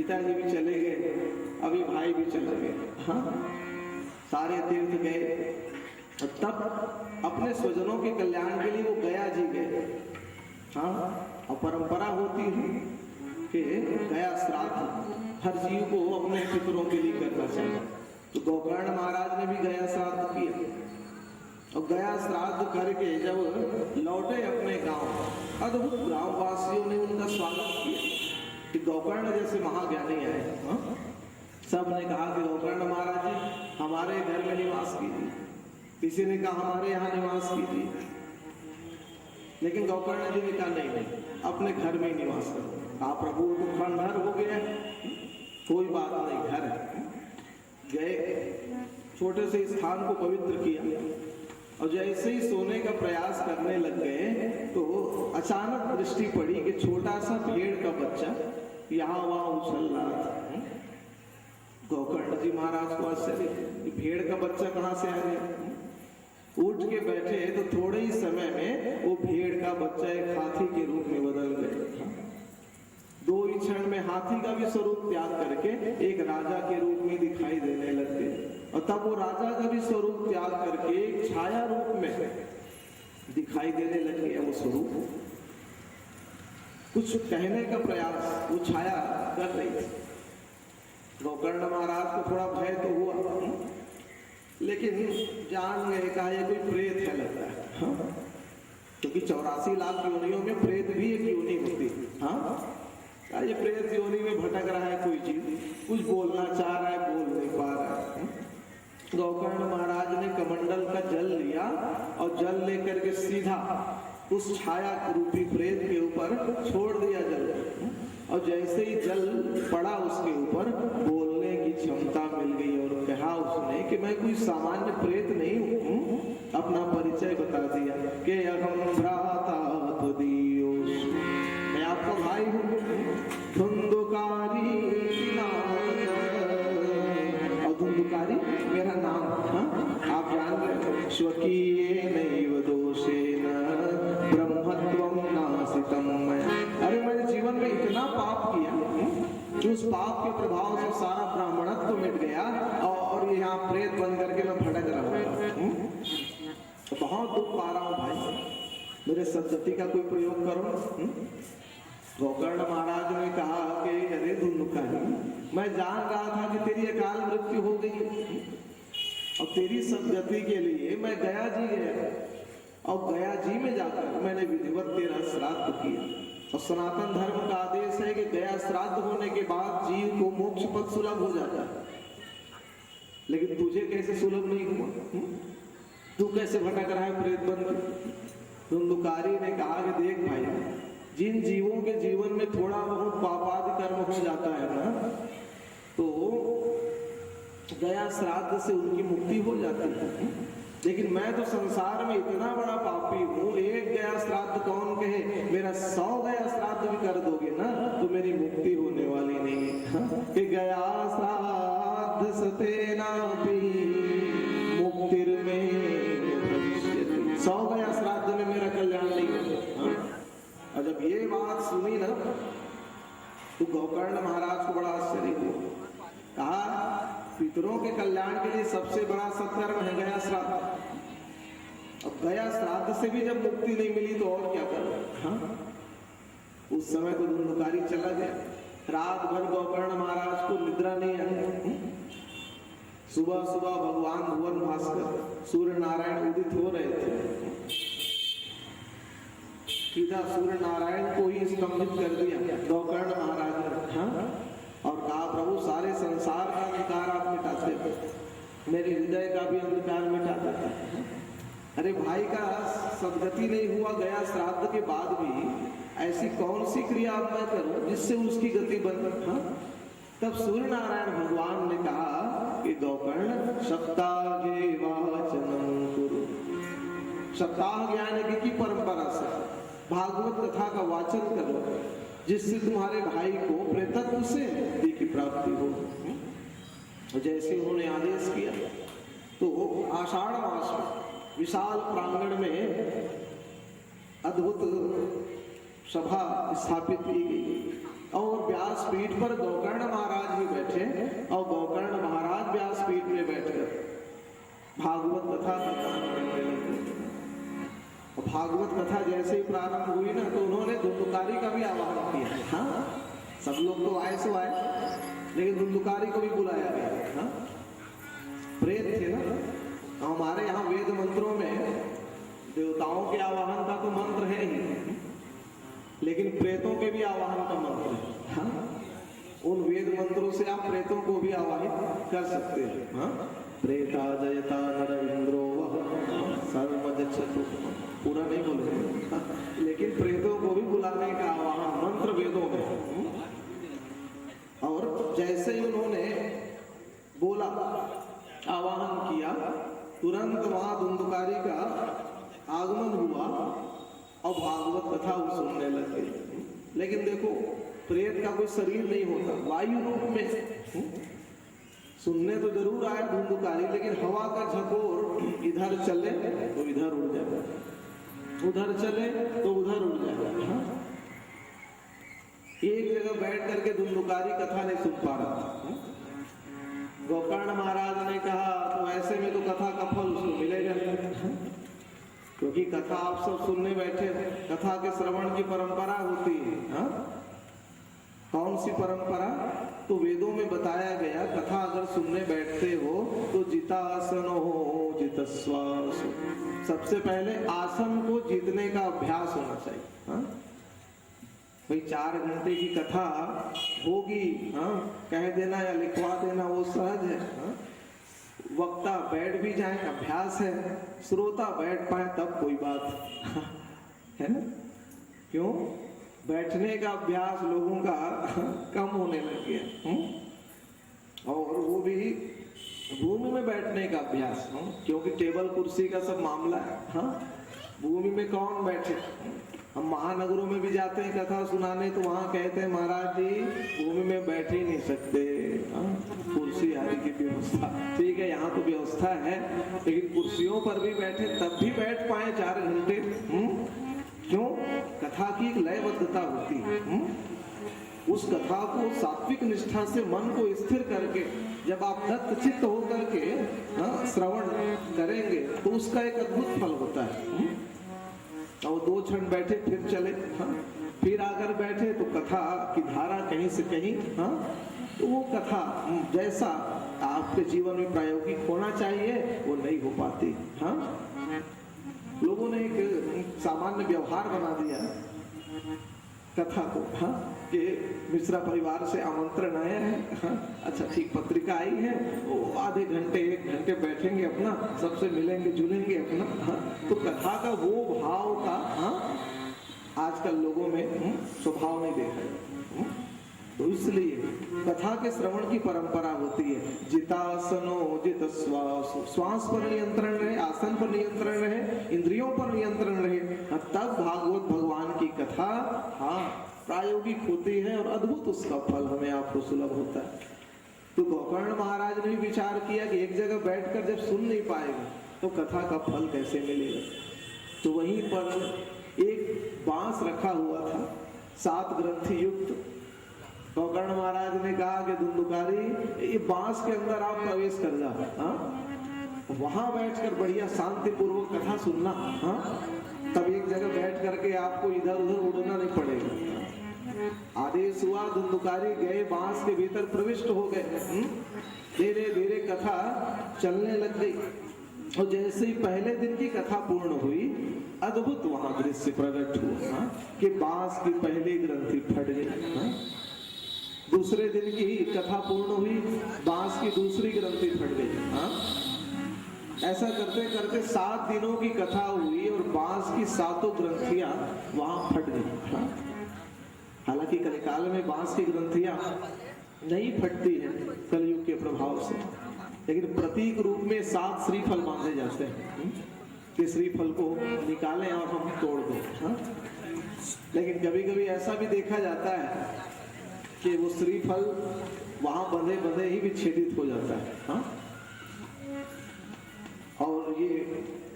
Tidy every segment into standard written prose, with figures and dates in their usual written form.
पिताजी भी चले गए, अभी भाई भी चले गए। हाँ, सारे तीर्थ गए और तब अपने स्वजनों के कल्याण के लिए वो गया जी गए। हाँ, और परंपरा होती है कि गया श्राद्ध हर जीव को अपने पितरों के लिए करना चाहिए। तो गोकर्ण महाराज ने भी गया श्राद्ध किया और गया श्राद्ध करके जब लौटे अपने गांव, अद्भुत गांव वासियों ने उनका स्वागत किया कि गोकर्ण जैसे महाज्ञानी आए। हाँ? सब ने कहा कि गोकर्ण महाराज जी हमारे घर में निवास कीजिए, किसी ने कहा हमारे यहाँ निवास कीजिए, लेकिन गोकर्ण जी ने कहा नहीं, अपने घर में ही निवास करो। कहा प्रभु तो खंडहर हो गया, कोई बात नहीं, घर है। गए, छोटे से स्थान को पवित्र किया और जैसे ही सोने का प्रयास करने लग गए तो अचानक दृष्टि पड़ी कि छोटा सा भेड़ का बच्चा यहाँ वहां उछल रहा था। गोकर्ण जी महाराज को आश्चर्य, भेड़ का बच्चा कहाँ से आ गया? उठ के बैठे तो थोड़े ही समय में वो भेड़ का बच्चा एक हाथी के रूप में बदल गया। दो ही क्षण में हाथी का भी स्वरूप त्याग करके एक राजा के रूप में दिखाई देने लग गए और तब वो राजा का भी स्वरूप त्याग करके एक छाया रूप में दिखाई देने लग गया। वो स्वरूप कुछ कहने का प्रयास वो छाया कर रही थी। गोकर्ण महाराज को थोड़ा भय तो हुआ, लेकिन जान गए कहा ये कोई प्रेत है लगता है। क्योंकि 84 लाख योनियों में प्रेत भी एक योनि होती है। हाँ, ये प्रेत योनि में भटक रहा है, कोई चीज कुछ बोलना चाह रहा है, बोल नहीं पा रहा है। गोकर्ण महाराज ने कमंडल का जल लिया और जल लेकर के सीधा उस छाया रूपी प्रेत के ऊपर छोड़ दिया जल, और जैसे ही जल पड़ा उसके ऊपर बोलने की क्षमता मिल गई और कहा उसने कि मैं कोई सामान्य प्रेत नहीं हूँ। अपना परिचय बता दिया कि अहम भ्राता त्वदीयो, मैं आपका भाई हूँ, धुंधुकारी और धुंधुकारी मेरा नाम। हाँ, आप जान रहे स्वकीय नैव दोषेन ब्रह्मत्वं नासितम। अरे मैंने जीवन में इतना पाप किया कि उस पाप के प्रभाव से सारा ब्राह्मणत्व मिट गया और यहाँ प्रेत बन करके मैं भटक रहा हूँ। तो बहुत दुख पा रहा हूँ भाई, मेरे सद्गति का कोई प्रयोग करो। गोकर्ण महाराज ने कहा कि अरे धुंधुकारी, मैं जान रहा था कि तेरी अकाल मृत्यु हो गई और तेरी सद्गति के लिए मैं गया जी गया और गया जी में जाकर मैंने विधिवत तेरा श्राद्ध किया। और सनातन धर्म का आदेश है कि गया श्राद्ध होने के बाद जीव को मोक्ष पद सुलभ हो जाता है, लेकिन तुझे कैसे सुलभ नहीं हुआ? तू कैसे भटक रहा है प्रेत बन के? धुंधुकारी ने कहा कि देख भाई, जिन जीवों के जीवन में थोड़ा बहुत पापादि कर्म हो जाता है ना, तो गया श्राद्ध से उनकी मुक्ति हो जाती है। लेकिन मैं तो संसार में इतना बड़ा पापी हूँ, एक गया श्राद्ध कौन कहे, मेरा 100 गया श्राद्ध भी कर दोगे ना तो मेरी मुक्ति होने वाली नहीं है। कि गया श्राद्ध सतेनापि मुक्तिर्मे भविष्यति, 100 गया श्राद्ध में मेरा कल्याण नहीं होगा। और जब ये बात सुनी ना तो गोकर्ण महाराज को बड़ा आश्चर्य हुआ। कहा पितरों के कल्याण के लिए सबसे बड़ा सत्कर्म है गया श्राद्ध। अब गया श्राद्ध से भी जब मुक्ति नहीं मिली तो और क्या करो? हाँ? उस समय तो धुंधुकारी चला गया। रात भर गोकर्ण महाराज को निद्रा नहीं आई। सुबह सुबह भगवान भुवन भास्कर सूर्य नारायण उदित हो रहे थे, सीधा सूर्य नारायण को ही स्तंभित कर दिया गोकर्ण महाराज ने। हाँ? और कहा प्रभु सारे संसार का अंधकार आप मिटाते हो, मेरे हृदय का भी अंधकार मिटा देता है। अरे भाई का सद्गति नहीं हुआ गया श्राद्ध के बाद भी, ऐसी कौन सी क्रिया आप मैं करूं जिससे उसकी गति बन? हाँ? तब सूर्य नारायण भगवान ने कहा कि गोकर्ण सप्ताहे वाचनम कुरु। सप्ताह ज्ञान की परंपरा से भागवत कथा का वाचन करो, जिससे तुम्हारे भाई को प्रेतत्व से मुक्ति की प्राप्ति हो। जैसे उन्होंने आदेश किया तो आषाढ़ मास में विशाल प्रांगण में अद्भुत सभा स्थापित की गई। और व्यास पीठ पर गोकर्ण महाराज भी बैठे और गोकर्ण महाराज व्यास पीठ में बैठकर भागवत कथा का गान करने लगे। और भागवत कथा जैसे ही प्रारंभ हुई ना, तो उन्होंने धुंधुकारी का भी आवाहन किया। हाँ, सब लोग तो आए सो आए, लेकिन धुंधुकारी को भी बुलाया गया। हाँ, प्रेत थे ना। हमारे यहाँ वेद मंत्रों में देवताओं के आवाहन का तो मंत्र है ही, लेकिन प्रेतों के भी आवाहन का मंत्र है। हाँ, उन वेद मंत्रों से आप प्रेतों को भी आवाहित कर सकते हैं। हाँ, प्रेता जयता नर इंद्रो सर्वमजच्छतु, पूरा नहीं बोलेंगे। हाँ, लेकिन प्रेतों को भी बुलाने का आवाहन मंत्र वेदों में। और जैसे ही उन्होंने बोला, आवाहन किया, तुरंत वहां धुंधुकारी का आगमन हुआ और भागवत कथा वो सुनने लगे। लेकिन देखो, प्रेत का कोई शरीर नहीं होता, वायु रूप में सुनने तो जरूर आया धुंधुकारी, लेकिन हवा का झकोर इधर चले तो इधर उड़ जाए, उधर चले तो उधर उड़ जाए। हाँ? एक जगह बैठ करके धुंधुकारी कथा नहीं सुन पा रहा था। गोकर्ण महाराज ने कहा, तो ऐसे में तो कथा का फल उसको मिलेगा नहीं, क्योंकि कथा आप सब सुनने बैठे, कथा के श्रवण की परंपरा होती है। हाँ? कौन सी परंपरा? तो वेदों में बताया गया, कथा अगर सुनने बैठते हो तो जितासन हो जितस्वास, सबसे पहले आसन को जीतने का अभ्यास होना चाहिए। हाँ? भाई 4 घंटे की कथा होगी, हाँ, कह देना या लिखवा देना वो सहज है। हाँ? वक्ता बैठ भी जाए अभ्यास है, श्रोता बैठ पाए तब कोई बात है ना। क्यों? बैठने का अभ्यास लोगों का कम होने लग गया। और वो भी भूमि में बैठने का अभ्यास, क्योंकि टेबल कुर्सी का सब मामला है। हाँ, भूमि में कौन बैठे? हम महानगरों में भी जाते हैं कथा सुनाने, तो वहां कहते हैं महाराज जी भूमि में बैठ ही नहीं सकते, कुर्सी आदि की व्यवस्था। ठीक है, यहाँ तो व्यवस्था है, लेकिन कुर्सियों पर भी बैठे तब भी बैठ पाए 4 घंटे। क्यों? कथा की एक लयबद्धता होती है। उस कथा को सात्विक निष्ठा से मन को स्थिर करके जब आप दत्त चित्त होकर के श्रवण करेंगे तो उसका एक अद्भुत फल होता है। और 2 क्षण बैठे फिर चले, हाँ, फिर आकर बैठे तो कथा की धारा कहीं से कहीं, हाँ, तो वो कथा जैसा आपके जीवन में प्रायोगिक होना चाहिए वो नहीं हो पाती। हाँ, लोगों ने एक सामान्य व्यवहार बना दिया कथा को। हाँ, कि मिश्रा परिवार से आमंत्रण आया है। हाँ, अच्छा ठीक, पत्रिका आई है, वो आधे घंटे 1 घंटे बैठेंगे, अपना सबसे मिलेंगे जुलेंगे अपना। हाँ, तो कथा का वो भाव का, हाँ, आजकल लोगों में स्वभाव नहीं देखा जाता। तो इसलिए कथा के श्रवण की परंपरा होती है। जितासनो जित श्वास, श्वास पर नियंत्रण रहे, आसन पर नियंत्रण रहे, इंद्रियों पर नियंत्रण रहे, तब भागवत भगवान की कथा, हाँ, प्रायोगिक होती है और अद्भुत उसका फल हमें आपको सुलभ होता है। तो गोकर्ण महाराज ने विचार किया कि एक जगह बैठकर जब सुन नहीं पाएगा तो कथा का फल कैसे मिलेगा। तो वहीं पर एक बांस रखा हुआ था 7 ग्रंथि युक्त। गोकर्ण महाराज ने कहा कि धुंधुकारी, ये बांस के अंदर आप प्रवेश कर जाओ, हाँ, वहां बैठकर बढ़िया शांति पूर्वक कथा सुनना। हाँ, तब एक जगह बैठ करके आपको इधर उधर उड़ना नहीं पड़ेगा। आदेश हुआ, धुंधुकारी गए, बांस के भीतर प्रविष्ट हो गए। धीरे धीरे कथा चलने लग गई और जैसे ही पहले दिन की कथा पूर्ण हुई, अद्भुत वहां दृश्य प्रकट हुआ। हाँ, कि बांस की पहली ग्रंथि फट गई। हाँ, दूसरे दिन की कथा पूर्ण हुई, बांस की दूसरी ग्रंथि फट गई। हाँ, ऐसा करते करते 7 दिनों की कथा हुई और बांस की 7 ग्रंथियां वहां फट गई। हाँ, हालांकि कलिकाल में बांस की ग्रंथियां नहीं फटती हैं कलयुग के प्रभाव से, लेकिन प्रतीक रूप में 7 श्रीफल बांधे जाते हैं कि श्रीफल को निकालें और हम तोड़ दें। हाँ, लेकिन कभी कभी ऐसा भी देखा जाता है कि वो श्रीफल वहां बंधे बंधे ही विच्छेदित हो जाता है। हाँ, और ये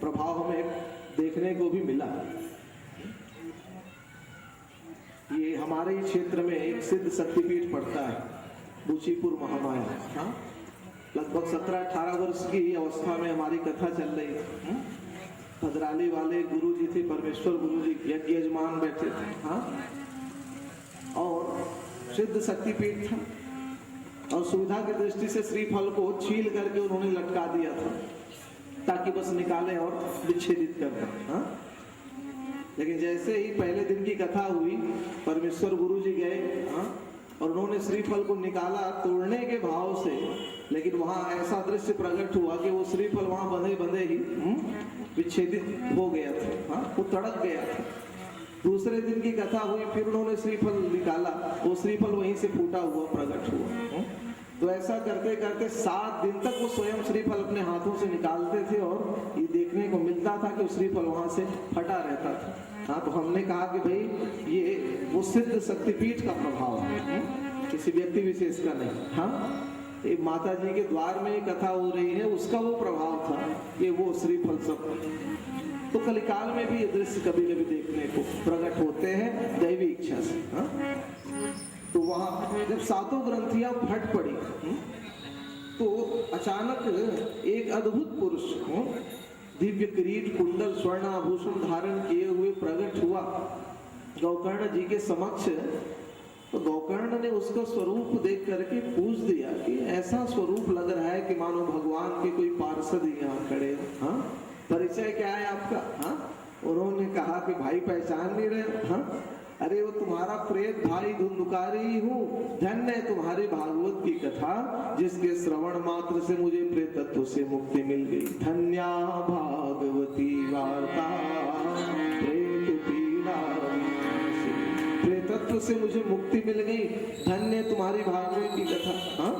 प्रभाव हमें देखने को भी मिला। ये हमारे ही क्षेत्र में एक सिद्ध शक्तिपीठ पड़ता है, बुचीपुर महामाया। हाँ, लगभग 17-18 वर्ष की अवस्था में हमारी कथा चल रही थी। भद्राली वाले गुरु जी थे, परमेश्वर गुरु जी, यज्ञ यजमान बैठे थे। हाँ, और सिद्ध शक्तिपीठ था, और सुविधा की दृष्टि से श्रीफल को छील करके उन्होंने लटका दिया था, ताकि बस निकाले और विच्छेदित कर दें। हाँ, लेकिन जैसे ही पहले दिन की कथा हुई, परमेश्वर गुरु जी गए, हाँ, और उन्होंने श्रीफल को निकाला तोड़ने के भाव से, लेकिन वहां ऐसा दृश्य प्रकट हुआ कि वो श्रीफल वहां बंधे बंधे ही विच्छेदित हो गया था। हाँ, वो तड़क गया था। दूसरे दिन की कथा हुई, फिर उन्होंने श्रीफल निकाला, वो श्रीफल वहीं से फूटा हुआ प्रकट हुआ। तो ऐसा करते करते 7 दिन तक वो स्वयं श्रीफल अपने हाथों से निकालते थे, और ये देखने को मिलता था कि श्रीफल वहां से फटा रहता था। हाँ, तो हमने कहा कि भाई ये वो सिद्ध शक्तिपीठ का प्रभाव है, किसी व्यक्ति विशेष का नहीं। हाँ, एक माता जी के द्वार में कथा हो रही है, उसका वो प्रभाव था कि वो श्रीफल सब। तो कलिकाल में भी ये दृश्य कभी कभी देखने को प्रकट होते हैं दैवी इच्छा से। हाँ? तो वहां जब 7 ग्रंथियां फट पड़ी, तो अचानक एक अद्भुत पुरुष दिव्य किरीट कुंडल स्वर्ण आभूषण धारण किए हुए प्रकट हुआ गोकर्ण जी के समक्ष। तो गोकर्ण ने उसका स्वरूप देख करके पूछ दिया कि ऐसा स्वरूप लग रहा है कि मानो भगवान के कोई पार्षद यहाँ खड़े हो। हाँ, परिचय क्या है आपका? हाँ, उन्होंने कहा कि भाई पहचान नहीं रहे? हाँ, अरे वो तुम्हारा प्रेत भाई धुंधुकारी हूँ, धन्य है तुम्हारी भागवत की कथा, जिसके श्रवण मात्र से मुझे प्रेतत्व से मुक्ति मिल गई। धन्या भागवती वार्ता प्रेत पीड़ा, प्रेतत्व से मुझे मुक्ति मिल गई, धन्य तुम्हारी भागवत की कथा। हाँ,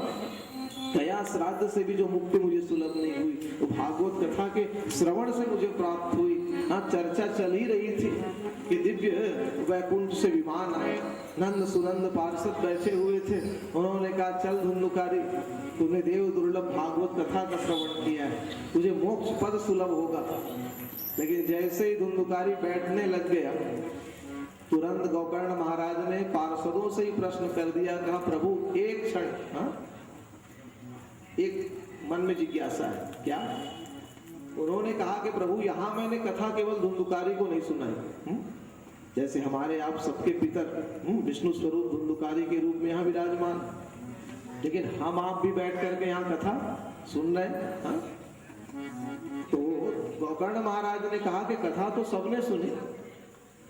दया श्राद्ध से भी जो मुक्ति मुझे सुलभ नहीं हुई, तो भागवत कथा के श्रवण से मुझे प्राप्त हुई। हाँ, चर्चा चल ही रही थी कि दिव्य वैकुंठ से विमान आए, नंद सुनंद पार्षद बैठे हुए थे। उन्होंने कहा, चल धुंधुकारी, तूने देव दुर्लभ भागवत कथा का श्रवण किया है, तुझे मोक्ष पद सुलभ होगा। लेकिन जैसे ही धुंधुकारी बैठने लग गया, तुरंत गोकर्ण महाराज ने पार्षदों से ही प्रश्न कर दिया। कहा, प्रभु एक क्षण, एक मन में जिज्ञासा है। क्या? उन्होंने कहा कि प्रभु यहाँ मैंने कथा केवल धुंधुकारी को नहीं सुनाई, जैसे हमारे आप सबके पितर विष्णु स्वरूप धुंधुकारी के रूप में यहाँ विराजमान, लेकिन हम आप भी बैठ करके यहाँ कथा सुन रहे हैं। तो गोकर्ण महाराज ने कहा कि कथा तो सबने सुनी,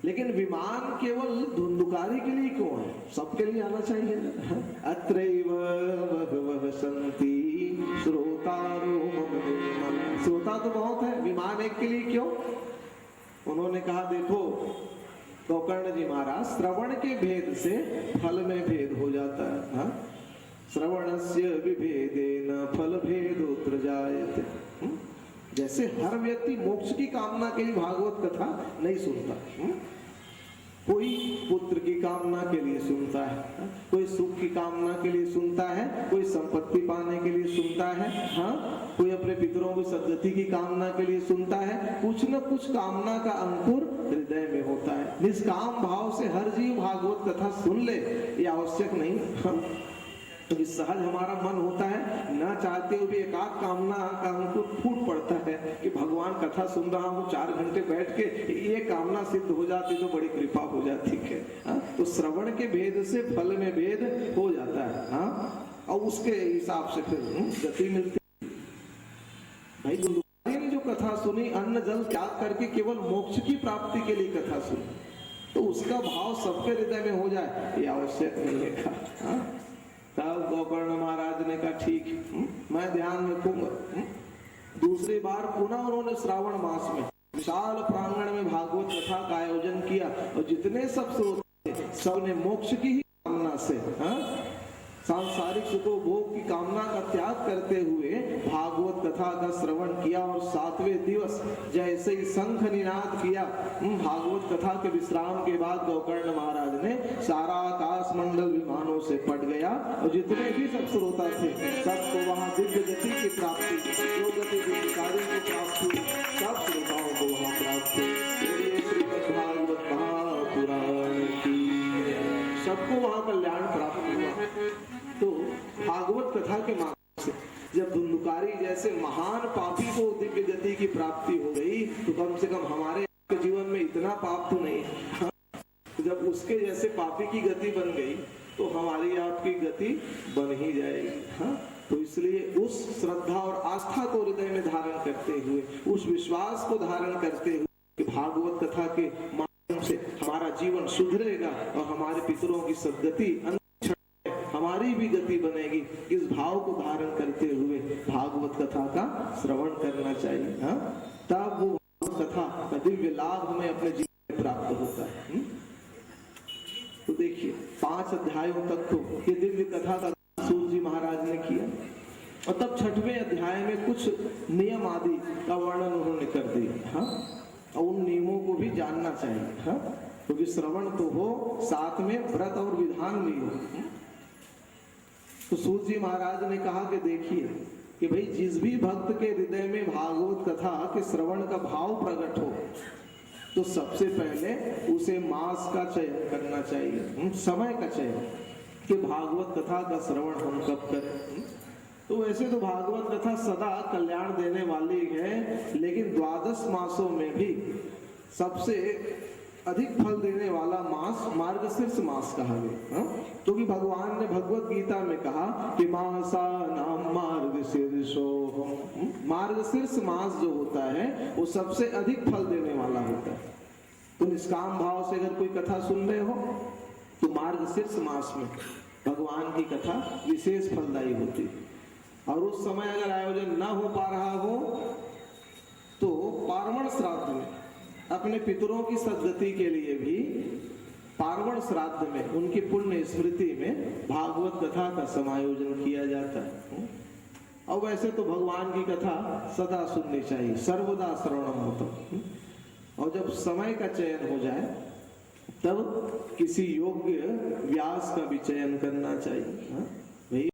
लेकिन विमान केवल धुंधुकारी के लिए क्यों है? सबके लिए आना चाहिए। अत्रैव भगवः सन्ति श्रोतारो मम, श्रोता तो बहुत है, विमान एक के लिए क्यों? उन्होंने कहा, देखो गोकर्ण जी महाराज, श्रवण के भेद से फल में भेद हो जाता है। श्रवणस्य विभेदेन फल भेदोत्र जायते। जैसे हर व्यक्ति मोक्ष की कामना के लिए भागवत कथा नहीं सुनता, कोई पुत्र की कामना के लिए सुनता है, कोई सुख की कामना के लिए सुनता है, कोई संपत्ति पाने के लिए सुनता है, हाँ, कोई अपने पितरों की सद्गति की कामना के लिए सुनता है। कुछ न कुछ कामना का अंकुर हृदय में होता है। निष्काम भाव से हर जीव भागवत कथा सुन ले, ये आवश्यक नहीं। तो सहज हमारा मन होता है, ना चाहते हुए भी एकाध कामना का अंकुर फूट पड़ता है कि भगवान कथा सुन रहा हूँ 4 घंटे बैठ के, ये कामना सिद्ध हो जाती तो बड़ी कृपा हो जाती है। तो श्रवण के भेद से फल में भेद हो जाता है। हाँ, और उसके हिसाब से फिर गति मिलती है। भाई धुंधुकारी ने जो कथा सुनी, अन्न जल त्याग करके केवल मोक्ष की प्राप्ति के लिए कथा सुनी, तो उसका भाव सबके हृदय में हो जाए, ये आवश्यक नहीं है। तब गोकर्ण महाराज ने कहा, ठीक, मैं ध्यान रखूंगा। दूसरी बार पुनः उन्होंने श्रावण मास में विशाल प्रांगण में भागवत कथा का आयोजन किया, और जितने सब श्रोता थे, सबने मोक्ष की ही कामना से, सांसारिक सुखोभोग की कामना का त्याग करते हुए भागवत कथा का श्रवण किया। और 7वें दिवस जैसे ही शंख निनाद किया, भागवत कथा के विश्राम के बाद गोकर्ण महाराज ने सारा आकाश मंडल विमानों से पट गया, और जितने भी सब श्रोता थे, सबको वहां दिव्य गति की प्राप्ति, जो गति कार्य को प्राप्त हुई, सब श्रोताओं को वहां प्राप्त हुई। श्रीमद् भागवत महापुराण की सबको वहां कल्याण प्राप्त हुआ। तो भागवत कथा के माध्यम से जब धुंधुकारी जैसे महान पापी को दिव्य गति की प्राप्ति हो गई, तो कम से कम हमारे जीवन में इतना पाप तो नहीं है। जब उसके जैसे पापी की गति बन गई, तो हमारी आपकी गति बन ही जाएगी। हाँ, तो इसलिए उस श्रद्धा और आस्था को हृदय में धारण करते हुए, उस विश्वास को धारण करते हुए कि भागवत कथा के माध्यम से हमारा जीवन सुधरेगा और हमारे पितरों की सद्गति, हमारी भी गति बनेगी, इस भाव को धारण करते हुए भागवत कथा का श्रवण करना चाहिए। हाँ, तब वो कथा का दिव्य लाभ हमें अपने जीवन में प्राप्त होता है। तो देखिए 5 अध्यायों तक तो ये दिव्य कथा का सूत जी महाराज ने किया, और तब 6वें अध्याय में कुछ नियम आदि का वर्णन उन्होंने कर दिया। हाँ, और उन नियमों को भी जानना चाहिए। हाँ, क्योंकि श्रवण तो हो, साथ में व्रत और विधान भी हो। तो सूत जी महाराज ने कहा कि देखिए कि भाई जिस भी भक्त के हृदय में भागवत कथा के श्रवण का भाव प्रकट हो, तो सबसे पहले उसे मास का चयन करना चाहिए, समय का चयन, कि भागवत कथा का श्रवण हम कब करें। तो वैसे तो भागवत कथा सदा कल्याण देने वाली है, लेकिन 12 मासों में भी सबसे अधिक फल देने वाला मास मार्गशीर्ष मास कहा गया। क्योंकि भगवान ने भगवत गीता में कहा कि मासा नाम मार्गशीर्षो, मार्गशीर्ष मास जो होता है वो सबसे अधिक फल देने वाला होता है। तो निष्काम भाव से अगर कोई कथा सुन रहे हो, तो मार्गशीर्ष मास में भगवान की कथा विशेष फलदायी होती है। और उस समय अगर आयोजन न हो पा रहा हो, तो पार्वण श्राद्ध में अपने पितरों की सद्गति के लिए भी पार्वण श्राद्ध में उनकी पुण्य स्मृति में भागवत कथा का समायोजन किया जाता है। और वैसे तो भगवान की कथा सदा सुननी चाहिए, सर्वदा श्रवणम होता। और जब समय का चयन हो जाए, तब किसी योग्य व्यास का भी चयन करना चाहिए।